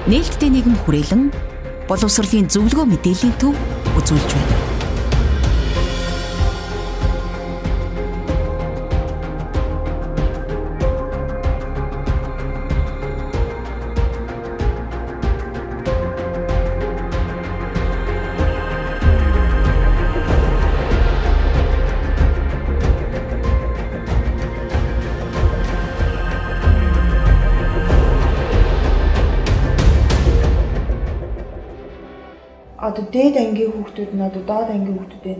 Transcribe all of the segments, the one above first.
нээлттэй нийгэм хүрээлэн боловсролын зөвлөгөө мэдээллийн төв үзүүлж байна. Одоо дээд ангийн хүүхдүүд нь одоо доод ангийн хүүхдүүдэд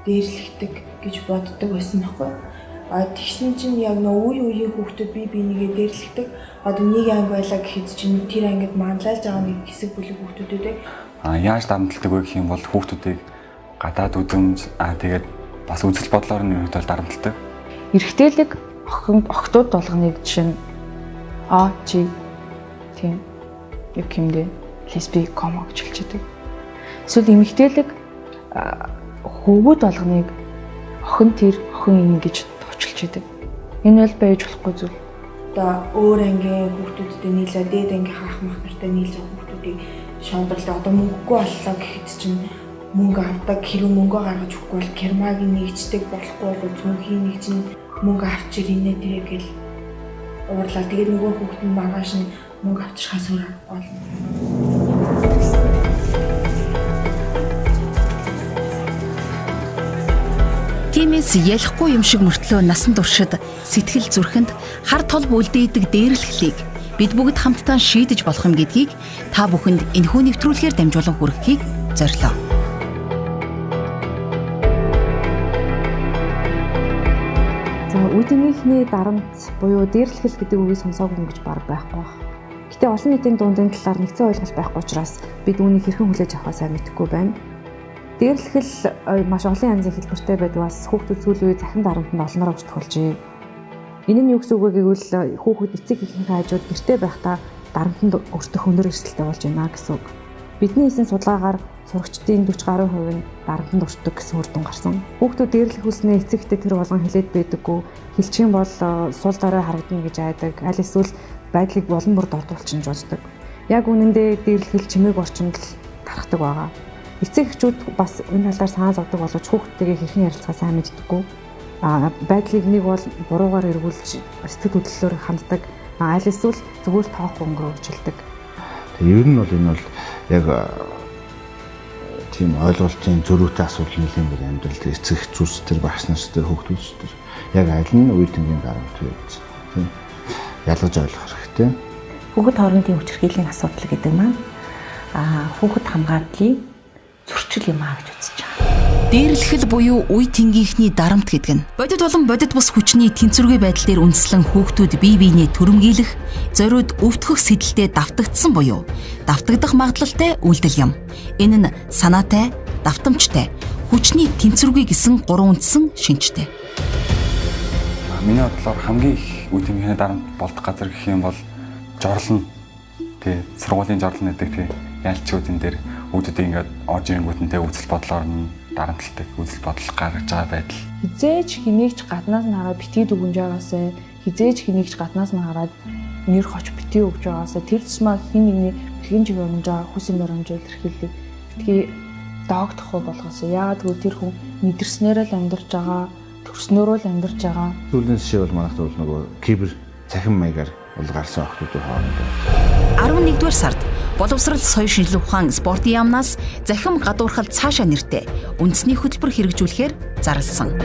дээрлэгдэг гэж боддог байсан байхгүй. Тэгсэн чинь яг үе үеийн хүүхдүүд бие бинийгээ дээрлэгдэг. Одоо нэг анги байлаа гэхэд чинь тэр ангид манлайлж байгаа нэг хэсэг бүлэг хүүхдүүдээ яаж дарамтлагдаг вэ гэх юм бол хүүхдүүдийг гадаад үзэмж тэгээд бас үзэл бодлоор нь бол дарамтлагдаг. Эрэгтэйлэг охтууд болгоныг жишээ нь чи тийм яг хэмдэ лесби комо гэж хэлчихдэг. Эсвэл эмэгтэйлэг хөвгүүд болгоныг охин тэр охин ин гэж тооцолж идэг. Энэ бол байж болохгүй зүйл. Одоо өөр ангийн хүүхдүүдтэй нийлээ дээд ангийн хаах мах нартай нийлж байгаа хүүхдүүдийг шондорлоо. Одоо мөнгөгүй боллоо гэхэд чинь мөнгө авдаг, хэрэг мөнгө гаргаж өгөхгүй бол кермаг нэгждэг болохгүй бол зөвхөн нэг чинь мөнгө авч ирнэ тэрэг гэл уурлаа. Тэгээд нөгөө хүүхд нь маргааш нь мөнгө авчихаас өөр аргагүй болно. Тиймээс ялахгүй юм шиг мөртлөө насан туршид сэтгэл зүрхэнд хар тол үлдээдэг дээрлэхлийг бид бүгд хамтдаа шийдэж болох юм гэдгийг та бүхэнд энэхүү нэвтрүүлгээр дамжуулан хүргэхийг зорилоо. За үднийхний дарамт буюу дээрлэхэл гэдэг үгийг сонсоогүй гэж баг байхгүй байна. Гэтэ олон нийтийн дунд энэ талаар нэгцэн ойлголт байхгүй учраас бид үүнийг хэрхэн хүлээж авахаа сайн мэдэхгүй байна. Дээрлэхэл маш олон янзын хэлбэртэй байдгаас хүүхдүүд сүүлийн үе захин дарамтанд олнороо өртөх болжээ. Энэ нь юу гэсэн үг вэ гэвэл хүүхэд эцэг эхийнхээ хажууд гэртээ байхдаа дарамтанд өртөх өндөр эрсдэлтэй болж байна гэсэн үг. Бидний хийсэн судалгаагаар сурагчдын 40 гаруй хувь нь дарамтанд өртдөг гэсэн үр дүн гарсан. Хүүхдүүд дээрлэх хүснээ эцэгтэй тэр болгон хэлээд байдаггүй. Хэлчих юм бол сул дорой харагдана гэж айдаг. Аль эсвэл байдлыг болон бүр дордуулчихж боддог. Яг үнэндээ дээрлэхэл чимээг орчинд л тархдаг байгаа. Эцэг эхчүүд бас энэ талаар санаа зовдөг боловч хүүхдтэйгээ хэрхэн ярилцахаа сайн мэддэггүй. Байдлыг нэг бол буруугаар эргүүлж сэтгэл хөдлөлөөр ханддаг. Аль эсвэл зүгээр тоохгүй өнгөрөө гэж хэлдэг. Ер нь бол энэ бол яг тийм ойлголтын зөрүүтэй асуудал нэлийн бүр амьдрал дээр эцэг эхчүүд төр багш нар төр хүүхдүүд төр яг аль нь үе тэнгийн дарамт вэ гэж тийм ялгаж ойлгох хэрэгтэй. Хүүхэд хоорондын хүчирхийллийн асуудал гэдэг маань хүүхэд хамгааллын зөрчил юм аа гэж үзэж байгаа. Дээрлэхэл буюу үе тэнгийнхний дарамт гэдэг нь бодит болон бодит бус хүчний тэнцвэргүй байдал дээр үндэслэн хүүхдүүд бие биенээ түрэмгийлэх, зориуд өвтгөх сэдэлтэд давтагдсан буюу давтагдах магадлалтай үйлдэл юм. Энэ нь санаатай, давтамжтай, хүчний тэнцвэргүй гэсэн гурван үндсэн шинжтэй. Миний бодлоор хамгийн их үе тэнгийнхний дарамт болдох газар гэх юм бол жорлон. Тэгээ сургуулийн жорлон гэдэг тийм ялчуудын дээр үүдүүдээ ингээд орж ирэнгүүтэнтэй үзэл бодлоор нь дарамтлагдаг үзэл бодол гаргаж байгаа байдал. Хизээж хинэгч гаднаас нь хараад битгий дүгнж байгаасаа хизээж хинэгч гаднаас нь хараад нэр хоч битгий өгж байгаасаа тэр тусмаа хин нэгний бэлгийн чиг өрөмж байгаа хүсийн баримжаа илэрхийлдэг битгий доогдохгүй болгоосоо. Яагаад гэвэл тэр хүн мэдэрснээр л амьдарч байгаа, төрснөөрөө л амьдарч байгаа. Сүүлийн жишээ бол манайх бол нөгөө кибер цахим маягаар бол гарсан охтуудын хооронд 11-р сард боловсрол соёл шинжилгээ ухаан спортын яамнаас захим гадуурхал цаашаа нэртэй үндэсний хөтөлбөр хэрэгжүүлэхээр зарласан.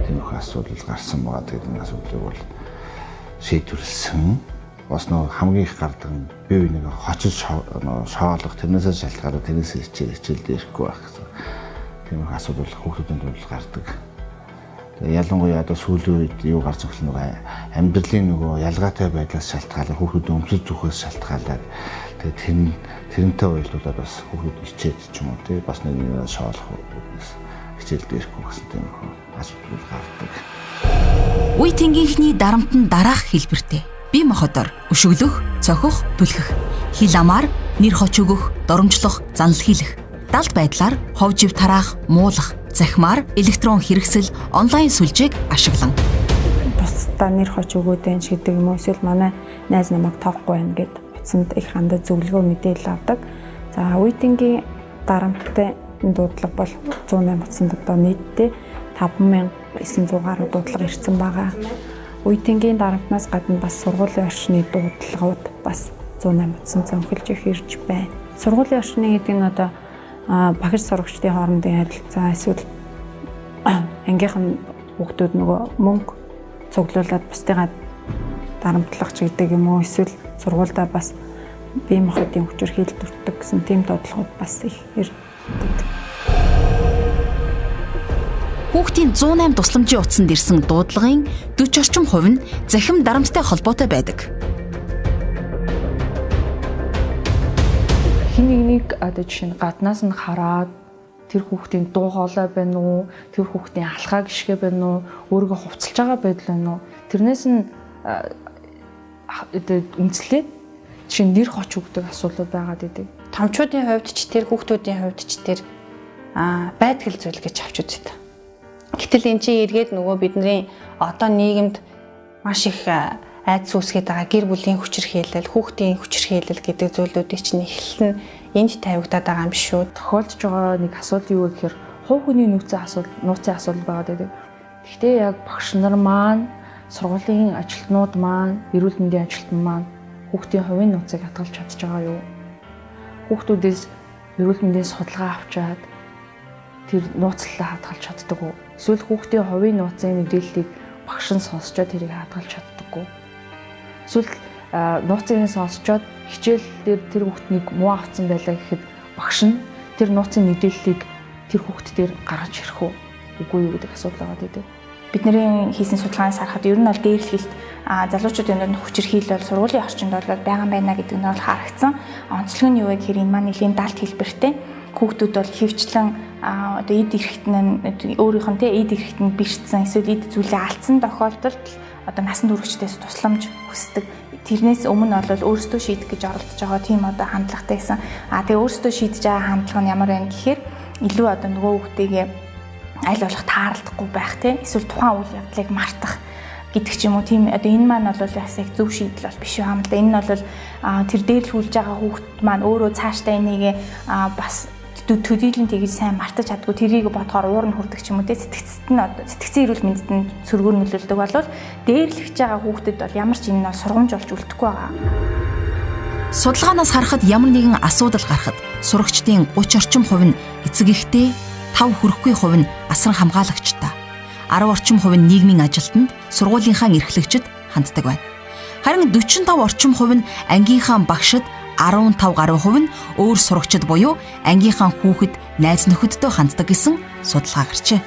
Тийм их асуудал гарсан байгаа. Тэгээд энэ асуудлыг бол шийдвэрлсэн. Бас нөгөө хамгийн их гардаг нь бие биенийг хочиж шоолох, тэрнээсээ шалтгаалаад тэрнээсээ хичээл дээрэхгүй байх гэсэн. Тийм их асуудал хүүхдүүдийн тулд гардаг. Ялангуяа одоо сүүлийн үед юу гарч ирэх нөгөө амьдралын нөгөө ялгаатай байдлаас шалтгаалаад хүүхдүүд өмсөж зүхээс шалтгаалаад тэгээд тэрнтэй уялдуулаад бас хүүхдүүд ичээд ч юм уу тий бас нэг шоолох хичээл дээрхгүй гэсэн тийм асуудал гардаг. Үе тэнгийнхний дарамт нь дараах хэлбэртэй. Бие махбодоор өшөглөх, цохих, түлхэх, хил амаар нэр хоч өгөх, доромжлох, занал хийлэх, далд байдлаар хов жив тараах, муулах, захимаар электрон хэрэгсэл, онлайн сүлжээг ашиглан. Бусдад удаа нэр хож өгөөд байх гэдэг юм уу эсвэл манай найз намайг тоохгүй байна гэд утсанд их хандаж зөвлөгөө мэдээлэл авдаг. За үеийнгийн дарамттай дуудлага бол 108 утсанд одоо нийтдээ 5900 гаруй дуудлага ирсэн байгаа. Үеийнгийн дарамтнаас гадна бас сургуулийн орчны дуудлагууд бас 108 утсан цонхилж их ирж байна. Сургуулийн орчны гэдэг нь одоо багш сурагчдын хоорондын харилцаа эсвэл ангийнхан хүүхдүүд нөгөө мөнгө цуглуулад бусдыгаа дарамтлах ч гэдэг юм уу эсвэл сургуульдаа бас бие махбодын хүчирхийлэл төрдөг гэсэн тийм дуудлагууд бас их ирдэг. Хүүхдийн 108 тусламжийн утсанд ирсэн дуудлагын 40 орчим хувь нь захим дарамттай холбоотой байдаг. Хин нэг одоо жишээ нь гаднаас нь хараад тэр хүүхдийн дуу хоолой байна уу, тэр хүүхдийн алхаа гიშгэ байна уу, өөрийгөө хувцалж байгаа байдал байна уу, тэрнээс нь үндэслээд жишээ нь нэр хоч өгдөг асуудал байгаад идэг. Томчуудын хувьд ч тэр хүүхдүүдийн хувьд ч тэр байдгал зүйл гэж авч үздэг. Гэтэл эн чинь эргээд нөгөө бидний одоо нийгэмд маш их айдас үүсгээд байгаа гэр бүлийн хүчирхийлэл, хүүхдийн хүчирхийлэл гэдэг зүйлүүдийг чинь эхлэн энд тавигдаад байгаа юм шүү. Тохиолдож байгаа нэг асуудал юу гэхээр хувь хүний нууцын асуудал байгаад байдаг. Гэхдээ яг багш нар маань, сургуулийн ажилтнууд маань, эрүүл мэндийн ажилтнууд маань хүүхдийн хувийн нууцыг хадгалж чадж байгаа юу? Хүүхдүүдээс эрүүл мэндийн судалгаа авчаад тэр нууцлалаа хадгалж чаддаг уу? Эсвэл хүүхдийн хувийн нууцын мэдээллийг багш нь сонсчоод тэрийг хадгалж чаддаггүй. Эсвэл нууцыг сонсчоод хичээлээр тэр хүүхднийг муу авсан байлаа гэхэд багш нь тэр нууцын мэдээллийг тэр хүүхд дээр гаргаж ирэх үү? Үгүй юу гэдэг асуудал байгаа гэдэг. Бидний хийсэн судалгаанаас харахад ер нь бол дээрлэхэлт залуучуудын өндөр хүчирхийлэл сургуулийн орчинд бол байгаа байна гэдэг нь бол харагдсан. Онцлог нь юу вэ гэхээр энэ маань нэлийн далд хэлбэртэй. Хүүхдүүд бол хөвчлэн одоо эд эрэхтэн өөрийнх нь эд эрэхтэнд бэрчсэн эсвэл эд зүйлээ алдсан тохиолдолд одоо насан туршидээс тусламж хүсдэг. Тэрнээс өмнө бол өөрсдөө шийдэх гэж оролдож байгаа тийм одоо хандлагатай гэсэн. Тэгээ өөрсдөө шийдэж байгаа хандлага нь ямар байна гэхээр илүү одоо нөгөө хүүхдээгээ аль болох тааралдахгүй байх те эсвэл тухайн үйл явдлыг мартах гэдэг ч юм уу тийм одоо энэ маань бол бас яг зөв шийдэл бол биш юм л да. Энэ нь бол тэр дээрлүүлж байгаа хүүхд маань өөрөө цаашдаа энийг бас төдийлэн тэгж сайн мартаж чаддгүй тэрийг бодохоор уур нь хүрдэг ч юм уу те сэтгцэд нь одоо сэтгцэн эрүүл мэндэд нь сөргөөр нөлөөлдөг болвол дээрлэж байгаа хүүхдэд бол ямар ч энэ нь сургамж болж үлдэхгүй байгаа. Судалгаанаас харахад ямар нэгэн асуудал гарахад сурагчдын 30 орчим хувь нь эцэг эхтэй, 5 хүрэхгүй хувь нь асран хамгаалагчтай, 10 орчим хувь нь нийгмийн ажилтнанд, сургуулийнхаа эрхлэгчид ханддаг байна. Харин 45 орчим хувь нь ангийнхаа багшид, 15 гаруй хувь нь өөр сурагчид буюу ангийнхаа хүүхэд, найз нөхөддөө ханддаг гэсэн судалгаа гарчээ.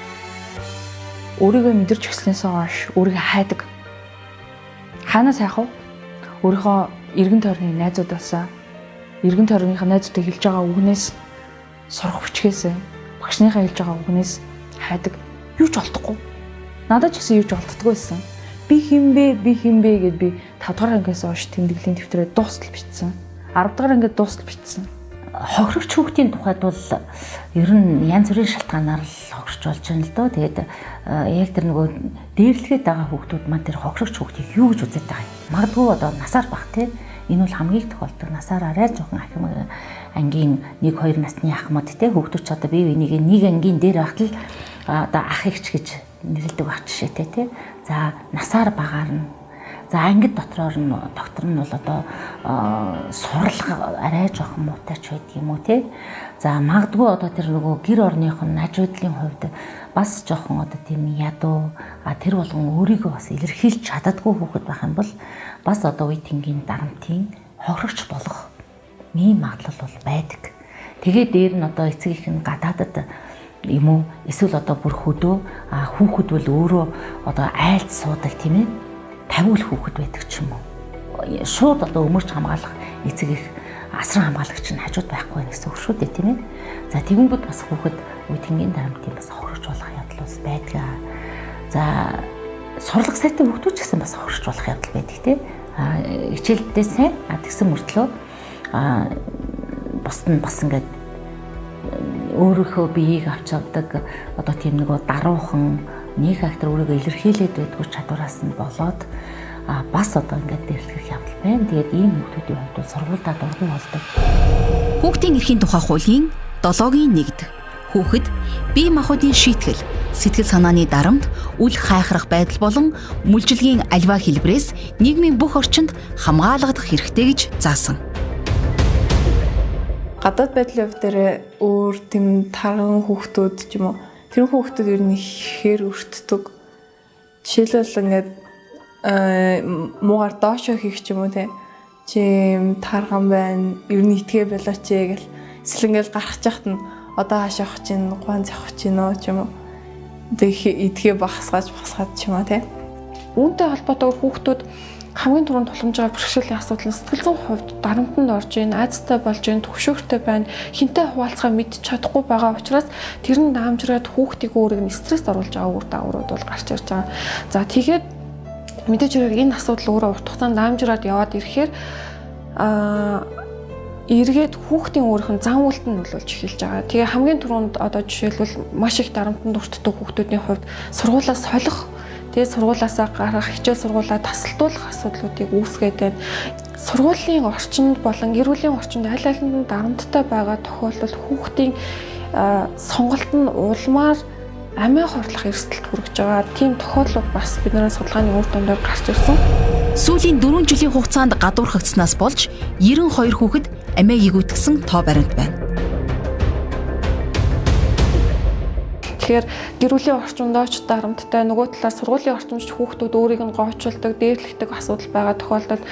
Өөрийгөө мэдэрч өснөөсөө хойш өөрийгөө хайдаг. Хаанаас хайх вэ? Өөрийнхөө эргэн тойрны найзуудаасаа, эргэн тойрныхаа найзуудтай хэлж байгаа үгнээс, сурах хүчгээс, багшныхаа хэлж байгаа үгнээс хайдаг. Юу ч олдохгүй. Надад ч гэсэн юу ч олддоггүй байсан. Би хинбэ гэд би 5 дугаар ангиас хойш тэмдэглэлийн дэвтрээ дуустал бичсэн. 10 дугаар ангид дуустал бичсэн. Хохирогч хүүхдийн тухайд бол ер нь янз бүрийн шалтгаанаар л хохирч болж байна л доо. Тэгээд яг тэр нөгөө дээрлэхэд байгаа хүүхдүүд маань тэр хохирогч хүүхдийг юу гэж үзээд байгаа юм. Магадгүй одоо насаар баг тий. Энэ бол хамгийн их тохиолдог. Насаар арай жоохон ахим ангийн 1-2 насны ахмад тий хүүхдүүд ч одоо бие биенийгээ нэг ангийн дээр байхад л одоо ах ихч гэж нэрлэдэг байх жишээтэй тий. За насаар багаар нь за ангид дотроор нь доктор нь бол одоо сурлах арай жоохон муутай ч байдаг юм уу тий. За магадгүй одоо тэр нөгөө гэр орных нь аж байдлын хувьд бас жоохон одоо тийм ядуу тэр болгон өөрийгөө бас илэрхийлж чаддаггүй хүүхэд байх юм бол бас одоо үе тэнгийн дарамтын хохирогч болох ийм магадлал бол байдаг. Тэгээ дээр нь одоо эцэг их нь гадаадад юм уу эсвэл одоо бүр хөдөө хүүхэд бол өөрөө одоо айлд суудаг тийм ээ 50 хүүхэд байдаг ч юм уу. Шууд одоо өмөрч хамгаалах эцэг их асран хамгаалагч нь хажууд байхгүй гэсэн үг шүү дээ тийм ээ. За тэгэнгүүт бас хүүхэд үе тэнгийн дарамтын бас хохирогч болох явдал бас байдаг. За сурлаг сайтай хүүхдүүд ч гэсэн бас хохирогч болох явдал байдаг тийм. Хичээлдээ сайн тэгсэн мөртлөө бусд нь бас ингээд өөрийнхөө биеийг авч авдаг одоо тийм нөгөө даруухан нэг актер өөрийгөө илэрхийлээд байдгүй чадвараас нь болоод бас одоо ингээд дээрлэх явдал байна. Тэгээд ийм хүмүүсийн хувьд бол сургуультай дургүй болдог. Хүүхдийн эрхийн тухай хуулийн 7-гийн 1-д хүүхэд бие махбодын шийтгэл, сэтгэл санааны дарамт, үл хайхрах байдал болон мүлжилгийн альва хэлбэрээс нийгмийн бүх орчинд хамгаалагдах хэрэгтэй гэж заасан. Гадаад байдлын хувьд өөр тийм тарган хүүхдүүд ч юм уу тэр хүүхдүүд ер нь ихээр өртдөг. Жишээлбэл ингээд муугар доошо хийх ч юм уу чи тарган байна ер нь итгэ болооч гэл эсвэл ингээд гарах чахт нь одоо хааш явах чинь гуан завах чинь нөө ч юм уу итгэ багасгаж ч юм уу үүнтэй холбоотойгоор хүүхдүүд хамгийн түрүүнд тулгамжаар бэрхшээлийн асуудал нь сэтгэл зүйн хувьд дарамтанд орж ийн, айцтай болж ийн, төгшөөртэй байна, хинтээ хуваалцахаа мэдчих чадахгүй байгаа учраас тэр нь даамжраад хүүхдийн өөрийг нь стресст оруулж байгаа үр дагаврууд бол гарч ирж байгаа. За тэгээд мэдээж хэрэг энэ асуудал өөрөө урт хугацаанд даамжраад яваад ирэхээр эргээд хүүхдийн өөрийнх нь зан үйлд нь нөлөөлж эхэлж байгаа. Тэгээ хамгийн түрүүнд одоо жишээлбэл маш их дарамтанд өртдөг хүүхдүүдийн хувьд сургуулиас солих, тэгээ сургуулиасаа гарах, хичээл сургуулаа тасалдуулах асуудлуудыг үүсгээд байна. Сургуулийн орчинд болон гэр бүлийн орчинд аль алинд дарамттай байгаа тохиолдолд хүүхдийн сонголт нь улмаар амиа хорлох эрсдэлд хүрэж байгаа. Тийм тохиолдлууд бас бидний судалгааны үр дүндээр гарч ирсэн. Сүүлийн 4 жилийн хугацаанд гадуурхагдсанаас болж 92 хүүхэд амиа гүйтгэсэн тоо баримт байна. Тэгэхээр гэр бүлийн орчиндооч дарамттай, нөгөө талаар сургуулийн орчинд хүүхдүүд өөрийг нь гоочулдаг, дээрлэгдэг асуудал байгаа тохиолдолд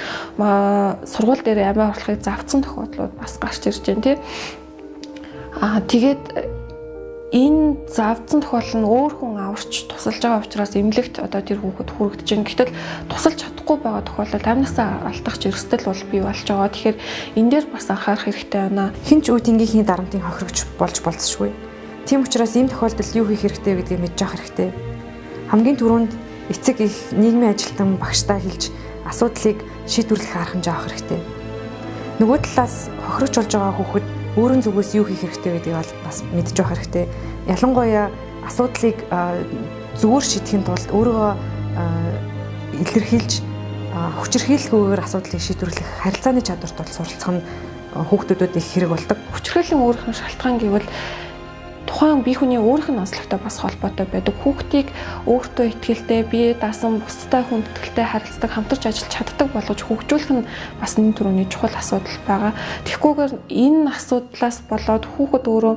сургууль дээр амиа хорлохыг завцсан тохиолдлууд бас гарч ирж байна тий. Тэгээд энэ завцсан тохиолдол нь өөр хүн аварч тусалж байгаа учраас эмнэлэгт одоо тэр хүүхэд хүрэгдэж байна. Гэтэл тусалж чадахгүй байгаа тохиолдолд амнасаа алдах эрсдэл бол бий болж байгаа. Тэгэхээр энэ дээр бас анхаарах хэрэгтэй байна. Хинч үе тэнгийнхний дарамтын хохирогч болж болцсохгүй. Тийм учраас ийм тохиолдолд юу хийх хэрэгтэй гэдгийг мэдж авах хэрэгтэй. Хамгийн түрүүнд эцэг их нийгмийн ажилтан багштай хэлж асуудлыг шийдвэрлэх арга хэмжээ авах хэрэгтэй. Нөгөө талаас хохирогч болж байгаа хүүхэд өөрийн зүгээс юу хийх хэрэгтэй гэдгийг бас мэдж авах хэрэгтэй. Ялангуяа асуудлыг зүгээр шийдэхин тулд өөрийгөө илэрхийлж хүчирхийлгүйгээр асуудлыг шийдвэрлэх харилцааны чадварт бол суралцах нь хүүхдүүдэд их хэрэг болдог. Хүчирхийллийн өөрийнх нь шалтгаан гэвэл тухайн бие хүний өөрийнх нь онцлогтой бас холбоотой байдаг. Хүүхдийг өөртөө итгэлтэй, бие даасан бусдтай хүндэтгэлтэй харилцдаг, хамтарч ажиллаж чаддаг болгож хөгжүүлэх нь бас энэ төрөний чухал асуудал байгаа. Тэгэхгүйгээр энэ асуудлаас болоод хүүхэд өөрөө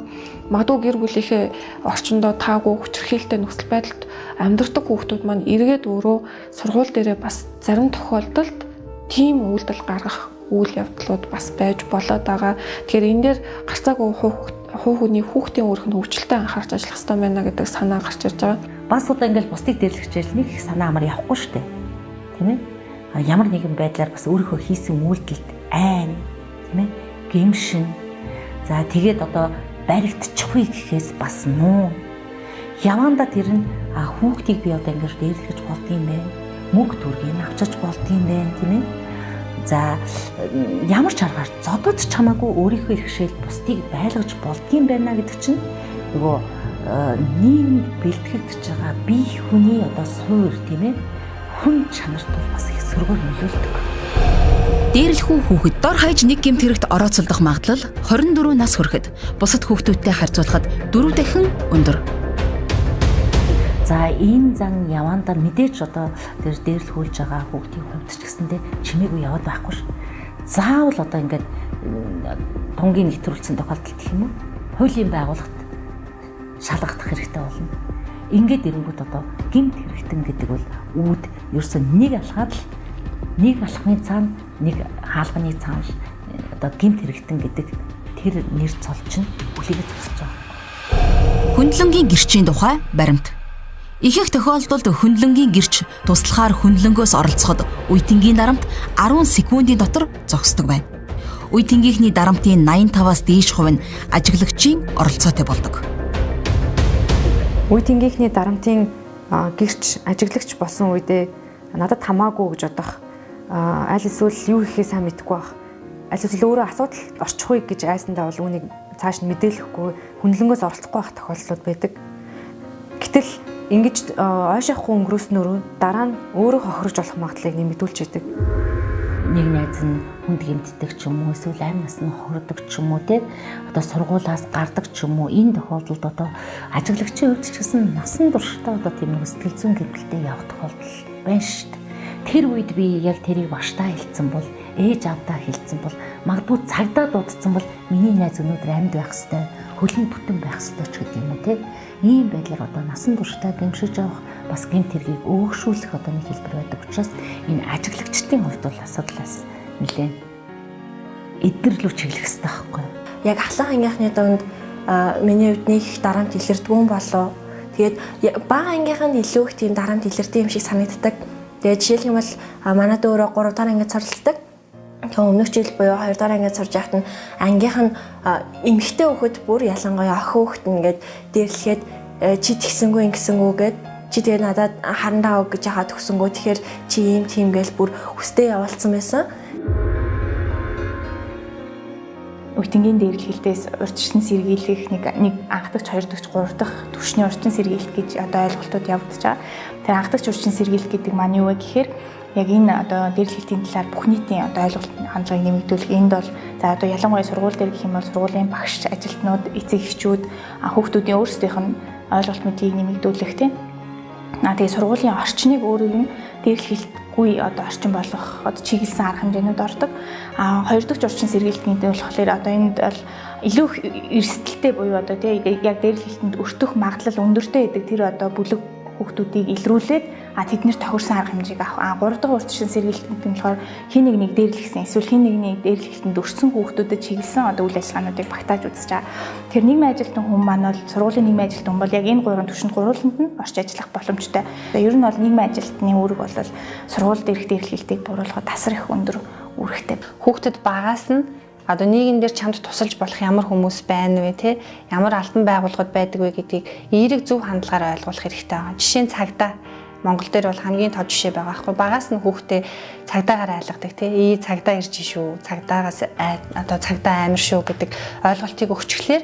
магадгүй гэр бүлийнхээ орчиндөө таагүй хүчирхийлтэй нөхцөл байдалд амьдардаг хүүхдүүд маань эргээд өөрөө сургууль дээрээ бас зарим тохиолдолд тийм үйлдэл гаргах үйл явдлууд бас байж болоод байгаа. Тэгэхээр энэ дээр гарцаагүй хүүхдийн өөрийнх нь хөгжилтэй анхаарч ажиллах хэрэгтэй байна гэдэг санаа гарч ирж байгаа. Бас удаа ингээл бусдыг дээрлэхжээл нэг их санаа амар явахгүй шүү дээ. Тийм ээ? Ямар нэгэн байдлаар бас өөрийнхөө хийсэн үйлдэлд айн, тийм ээ? Гэмшин. За тэгээд одоо баригдчихгүй гэхээс бас нуу. Яванда тэр нь хүүхдийг би одоо ингээд дээрлэж болдгийм бэ? Мөнгө төргийг авчиж болдгийм бэ, тийм ээ? За ямар ч аргаар зодод ч хамаагүй өөрийнхөө иргэшээлд бусдыг байлгаж болдгийм байна гэдэг чинь нөгөө нийгэмд бэлтгэгдэж байгаа бие хүний одоо суур тийм ээ хүн чанарт бол бас их сөргөөр нөлөөлдөг. Дээрлэхүү хүүхэд дор хаяж нэг гэмт хэрэгт орооцолдох магадлал 24 нас хүрэхэд бусад хүүхдүүдтэй харьцуулахад 4 дахин өндөр. За энэ зан яванда мэдээж одоо тэр дээрлэхүүлж байгаа хүүхдийн хувьд ч гэсэндээ чимээгүй яваад байхгүй ш. Заавал одоо ингээд тунгийн нэвтрүүлсэн тохиолдолд гэх юм уу? Хуулийн байгууллагт шалгах хэрэгтэй болно. Ингээд ирэнгүүт одоо гэмт хэрэгтэн гэдэг бол үүд ерөөсөө нэг алхаад л нэг алхмын цаана нэг хаалганы цаана одоо гэмт хэрэгтэн гэдэг тэр нэр цол чинь бүлэгээ зогсож байгаа. Хөндлөнгийн гэрчийн тухай баримт. Ихэнх тохиолдолд хөндлөнгийн гэрч туслахаар хөндлөнгөөс оролцоход үе тэнгийн дарамт 10 секундын дотор зогсдог байна. Үе тэнгийнхний дарамтын 85-аас дээш хувь нь ажиглагчийн оролцоотой болдог. Үе тэнгийнхний дарамтын гэрч ажиглагч болсон үедээ надад хамаагүй гэж бодох аль эсвэл юу хийхээ сайн мэдэхгүй байх. Аль эсвэл өөрөө асуудал орчихгүй гэж айсандаа бол үүнийг цааш нь мэдээлэхгүй хөндлөнгөөс оролцохгүй байх тохиолдлууд байдаг. Гэтэл Ингэж ойшоохгүй өнгөрөөснөөр дараа нь өөрөө хохирож болох магадлалыг нэмэгдүүлж идэг. Нэг найз нь хүнд гэмтдэг ч юм уу, эсвэл амь насны хохирдог ч юм уу, те одоо сургуулаас гардаг ч юм уу, энэ тохиолдолд одоо ажиглагчийн хувьд ч гэсэн насан туршдаа одоо тийм нэг сэтгэл зүйн гэмтэлтэй явах тохиолдол байна шүү дээ. Тэр үед би яг тэрийг баштаа хэлсэн бол, ээж авдаа хэлсэн бол, магадгүй цагдаа дуудсан бол миний найз өнөөдөр амьд байх хэвээр, хөлн бүтэн байх хэвээр ч гэдэг юм уу, те. Ийм байдлаар одоо насан туршдаа гэмшиж авах, бас гэмт хэргийг өөгшүүлэх одоо нэг хэлбэр байдаг учраас энэ ажиглагчдын хувьд бол асуудлаас нэлээд эдгэрлүү чиглэх хэрэгтэй байхгүй юу? Яг ахлах ангийнхны дунд миний хувьд нэг их дарамт илэрдэггүй болов. Тэгээд бага ангийнх нь илүү их тийм дарамт илэрдэг юм шиг санагддаг. Тэгээд жишээлх юм бол манайд өөрөө 3 дахь ангид суралцдаг. Өмнөх жил буюу 2 дахь ангид сурж байхад нь ангийнх нь эмэгтэй хүүхэд бүр ялангуяа охин хүүхэд ингээд дээрлэхэд чи тэгсэнгүү ингэсэнгүү гэд чи тэгээ надад харандаа өг гэж яхад төгсөнгөө тэгэхээр чи ийм тийм гээл бүр хүстэй явуулсан байсан. Үйтэнгийн дээрлэлтээс урьдчилан сэргийлэх нэг анх дахь, хоёр дахь, гурав дахь түвшний урьдчилан сэргийлэлт гэж одоо ойлголтууд явагдаж байгаа. Тэр анх дахь урьдчилан сэргийлэлт гэдэг маань юу вэ гэхээр яг энэ одоо дээрлэлтийн талаар бүх нийтийн одоо ойлголт хандлагыг нэмэгдүүлэх. Энд бол за одоо ялангуяа сургууль дээр гэх юм бол сургуулийн багш, ажилтнууд, эцэг эхчүүд, хүүхдүүдийн өөрсдийнх нь ойлголт мэдлэгийг нэмэгдүүлэх тийм. Тэгээ сургуулийн орчныг өөрөөр нь дээрлэлгүй одоо орчин болгох одоо чиглэсэн арга хэмжээнүүд ордог. Хоёр дахь урьдчилан сэргийлэлтийн болохоор одоо энд бол илүү эрсдэлтэй буюу одоо тийм яг дээрлэлтэнд өртөх магадлал өндөртэй байдаг тэр одоо бүлэг хүүхдүүдийг илрүүлээд тэднэр тохирсон арга хэмжээг авах. 3 дахь урьдчилан сэргийлэлтэнд болохоор хин нэг дээрлэгсэн эсвэл хин нэг дээрлэлтэнд өрсөн хүүхдүүдэд чиглэсэн одоо үйл ажиллагаануудыг багтааж үзэж байгаа. Тэр нийгмийн ажилтан хүн маань бол сургуулийн нийгмийн ажилтан хүн бол яг энэ 3 түвшинд гурвууланд нь орж ажиллах боломжтой. Ер нь бол нийгмийн ажилтны үүрэг бол сургууль дээрх дээрлэлтийг бууруулахад тасар их өндөр үүрэгтэй. Хүүхдэд багаас нь одоо нийгэм дээр чамд тусалж болох ямар хүмүүс байна вэ те ямар алтан байгууллагууд байдаг вэ гэдгийг эерэг зөв хандлагаар ойлгуулах хэрэгтэй байгаа. Жишээ нь цагдаа Монгол дээр бол хамгийн тод жишээ байгаа байхгүй. Багаас нь хүүхдээ цагдаагаар айлгадаг те цагдаа ирж шүү, цагдаагаас одоо цагдаа амир шүү гэдэг ойлголтыг өгчлөөр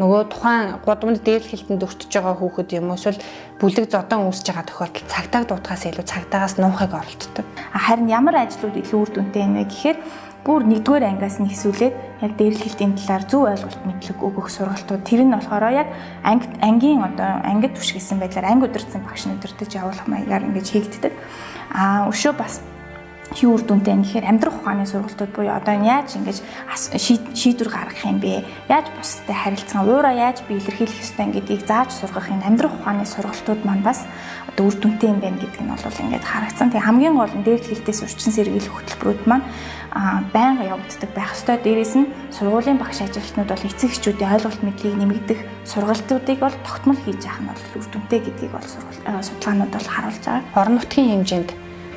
нөгөө тухайн гудамд дээрлэлтэнд өртөж байгаа хүүхэд юм уу эсвэл бүлэг зодон үүсэж байгаа тохиолдолд цагдаа дуудахаас илүү цагдаагаас нуухыг оролддог. Харин ямар ажлууд илүү үр дүнтэй юм бэ гэхээр бүр 1-р ангиас нь хэсүүлээд яг дээрлэлтийн талаар зөв ойлголт мэдлэг өгөх сургалтууд тэр нь болохоор яг ангийн одоо ангид түшгэлсэн байдлаар анги удирдсан багш өдөртөж явуулах маягаар ингэж хийгддэг. Өшөө бас юу үр дүнтэй юм гэхээр амьдрах ухааны сургалтууд буюу одоо яаж ингэж шийдвэр гаргах юм бэ? Яаж бусдад харилцан уураа яаж би илэрхийлэх ёстой гэдгийг зааж сургах энэ амьдрах ухааны сургалтууд маань бас одоо үр дүнтэй юм байна гэдг нь бол ингээд харагдсан. Тэгээ хамгийн гол нь дээрлэлтээс урьдчилан сэргийлэх хөтөлбөрүүд маань байнга явагддаг байх ёстой. Дээрээс нь сургуулийн багш ажилтнууд бол эцэг эхчүүдийн ойлголт мэдлэгийг нэмэгдэх сургалтуудыг бол тогтмол хийж яах нь бол үр дүнтэй гэдгийг бол судалгаанууд бол харуулж байгаа. Орон нутгийн хэмжээнд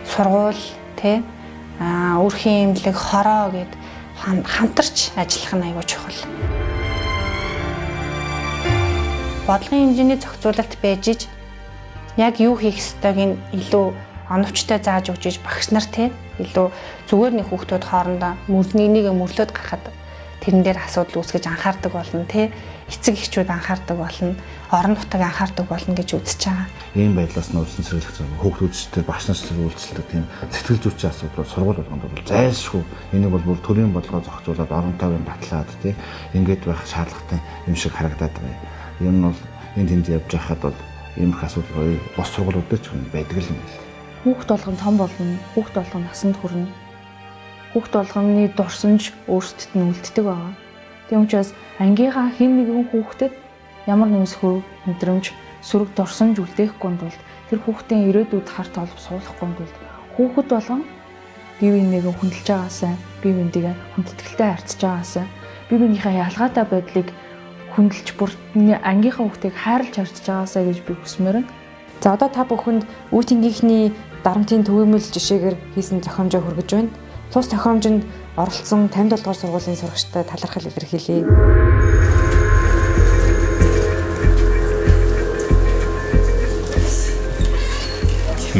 сургууль тэ өрхийн эмнэлэг хороо гэд хамтарч ажиллах нь аягүй чухал. Бодлогын хэмжээний зохицуулалт байж иж яг юу хийх ёстойг нь илүү оновчтой зааж өгч багш нар тэ илүү зүгээр нэг хүүхдүүд хоорондоо нэг мөрлөөд гарахад тэрэн дээр асуудал үүсгэж анхаардаг болно тэ эцэг эхчүүд анхаардаг болно орон нутаг анхаардаг болно гэж үзэж байгаа. Ийм байдлаас нь урьдчилан сэргийлэх хүүхдүүдтэй багш нар сэргийлдэг тийм сэтгэл зүйчийн асуудал сургууль болгонд бол зайлшгүй энийг бол бүр төрийн бодлогоо зохицуулаад оронтойг батлаад тийм ингэж байх шаардлагатай юм шиг харагдаад байгаа. Ер нь бол энэ тэнд явж байхад бол ийм их асуудал бос сургуулиуд дээр ч байдаг юм байна. Хүүхд болгон том болно, хүүхд болгон насанд хүрнэ. Хүүхд болгоны дурсамж өөрсдөд нь үлддэг байгаа. Тийм учраас ангийнхаа хэн нэгэн хүүхдэд ямар нэгэн сөрөг мэдрэмж, сөрөг дурсамж үлдээхгүй тулд тэр хүүхдийн ирээдүйд харт олб суулгахгүй тулд хүүхэд болгон бие биенийгээ хүндэлж байгаасаа, бие биенийгээ хүндэтгэлтэй харьцаж байгаасаа, бие биенийхээ ялгаатай байдлыг хүндэлж бүр ангийнхаа хүүхдийг хайрлаж харьцаж байгаасаа гэж би хүсмээр байна. За одоо та бүхэнд үеийнхний дарамтын төвөмөл жишээгээр хийсэн зохиомжоо хүргэж байна. Цус зохиомжинд оролцсон 57 дугаар сургуулийн сурагчтай талархал илэрхийлье.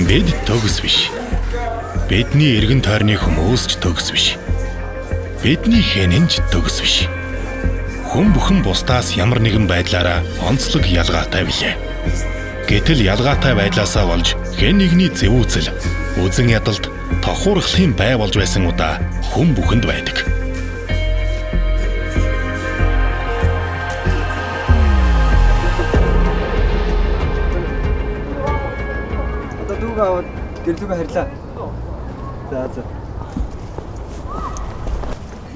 Бид төгс биш. Бидний эргэн тойрны хүмүүс ч төгс биш. Бидний хэнэнч төгс биш. Хүн бүхэн бусдаас ямар нэгэн байдлаараа онцлог ялгаатай билээ. Гэтэл ялгаатай байдлаасаа болж хэн нэгний зөв үзэл, үзэн ядалт, тохуурхлын бай болж байсан удаа хүн бүхэнд байдаг. Одоо дүүг аваад гэрлүүгээ харьлаа. За.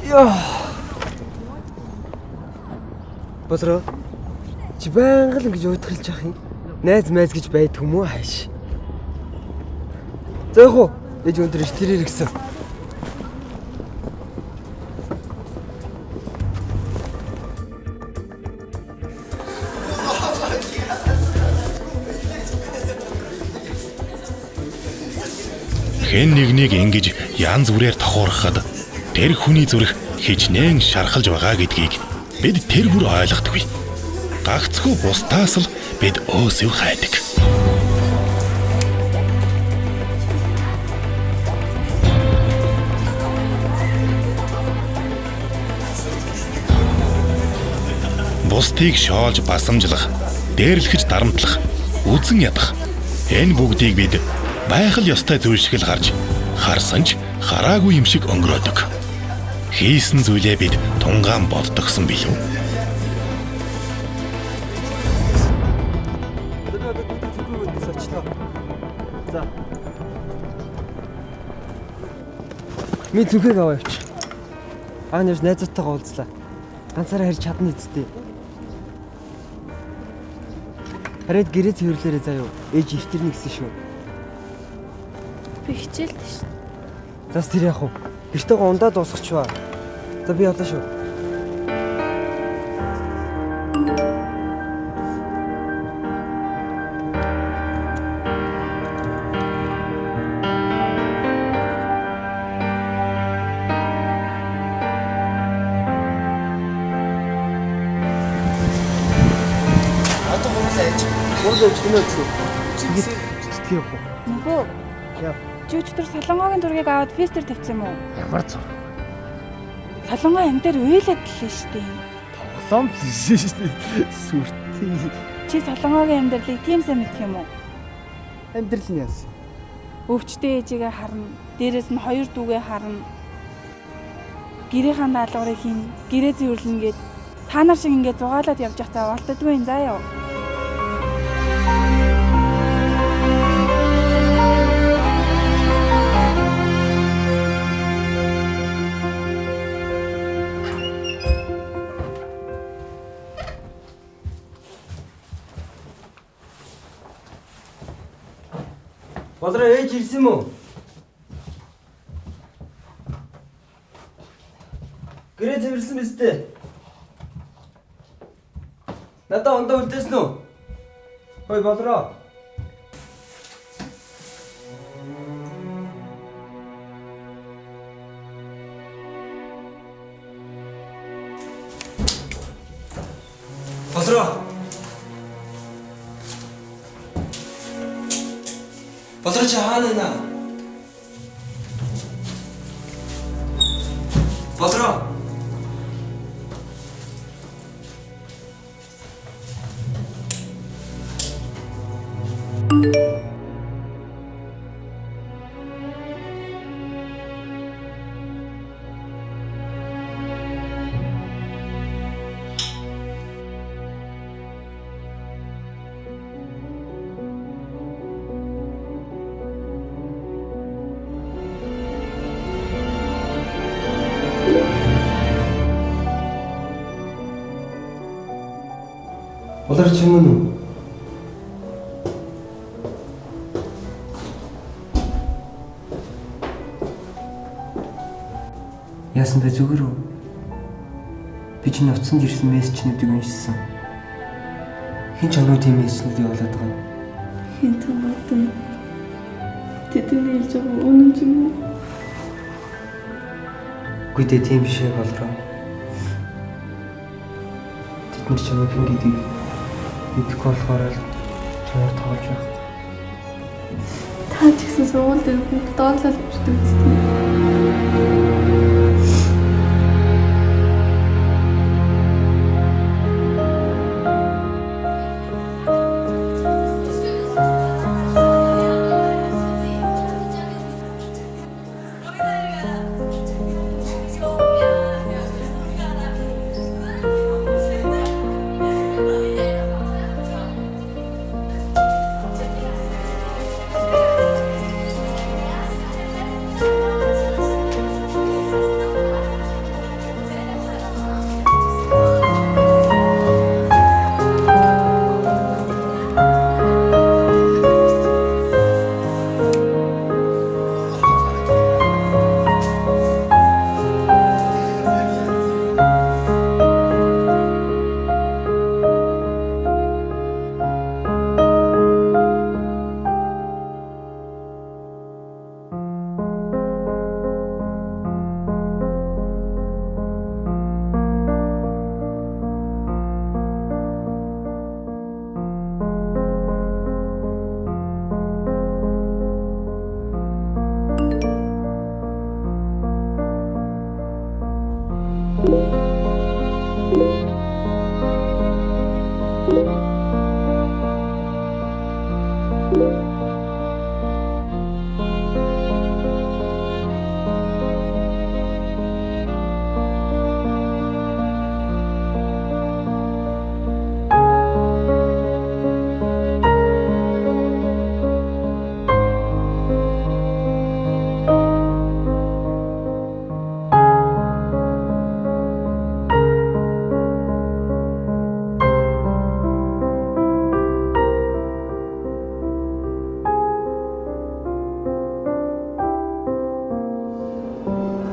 Яа. Болроо. Чи байнга л ингэж уйтгалж явах юм. Найз гэж байдаг юм уу хайш? За яах вэ? Ээж өндөр тэрээр гисэн. Хэн нэгнийг ингэж янз бүрээр тохуурхад тэр хүний зүрх хичнээн шархалж байгаа гэдгийг бид тэр бүр ойлгодгүй. Гагцхүү бусдаас л бид өөсөв хайдаг. Бусдыг шоолж басамжлах, дээрлэхэж дарамтлах, үзэн ядах. Энэ бүгдийг бид байх л ёстой зүйл шиг л харж, харсан ч хараагүй юм шиг өнгөрөөдөг. Хийсэн зүйлээ бид тунгаан боддогсон билүү? За. Ми зүгийг аваа явчих. Аанаас найзтайгаа уулзлаа. Ганцаараа харж чадна үсттэй. Хараад гэрээ цэвэрлээрээ заяа. Ээж ихтэрнэ гэсэн шүү. Би хичээлдэж шин. Зас тэр яах вэ? Гэртэйгээ ундаа дуусгачихваа. За би явлаа шүү. Гурдэж гинэцүү. Сэтгэе яах вэ? Нөгөө. Яа. Чи өчтөр Солонгогийн зургийг аваад фестер тавьсан юм уу? Ямар зураг? Солонгоо ам дээр уйлаад гэлээ штэ. Тоглоом штэ. Сүртэй. Чи Солонгогийн амьдралыг тийм сайн мэдэх юм уу? Амьдрал нь яасан? Өвчтэй ээжигээ харна. Дээрээс нь хоёр дүүгээ харна. Гэрийнхаа даалгаврыг хийн, гэрээ зэвэрлэнэ гээд та нар шиг ингээд зугаалаад явж байхдаа болтдгүй юм заа ёо. Болроо ээж ирсэн юм уу? Гэрээ цэвэрлсэн биз дээ. Надаа ондоо үлдээсэн үү? Хой болроо. Болроо. Болроо чи хаана нэ? Болроо. Болроо чи мөн үү? Яасан бэ зүгээр үү? Би чинь утсанд ирсэн мессежнүүдийг уншсан. Хин ч өнөө тийм мессежнүүдийг болоод байгаа юм. Хин томатон. Тэтгэний хэлж байгаа үнэн ч юм уу? Гүйдээ тийм биш болроо. Тэд нар чамайг хин гэдгийг мэдэхгүй болохоор л чамайг тоолж байна. Та ч гэсэн сургууль дээр бүх доотлол бичдэг үстэй.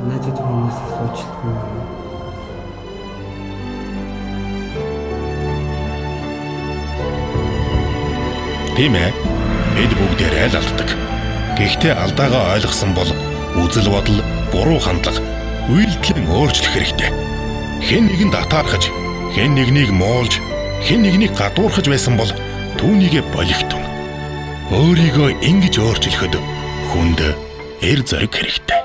Найзууд хүмүүс асуучихгүй. Тийм ээ. Бид бүгдээрээ л алддаг. Гэхдээ алдаагаа ойлгосон бол үзэл бодол, буруу хандлага, үйлдэлээ өөрчлөх хэрэгтэй. Хэн нэгэнд атаархаж, хэн нэгнийг муулж, хэн нэгнийг гадуурхаж байсан бол түүнийгээ болигтун. Өөрийгөө ингэж өөрчлөхөд хүнд эр зориг хэрэгтэй.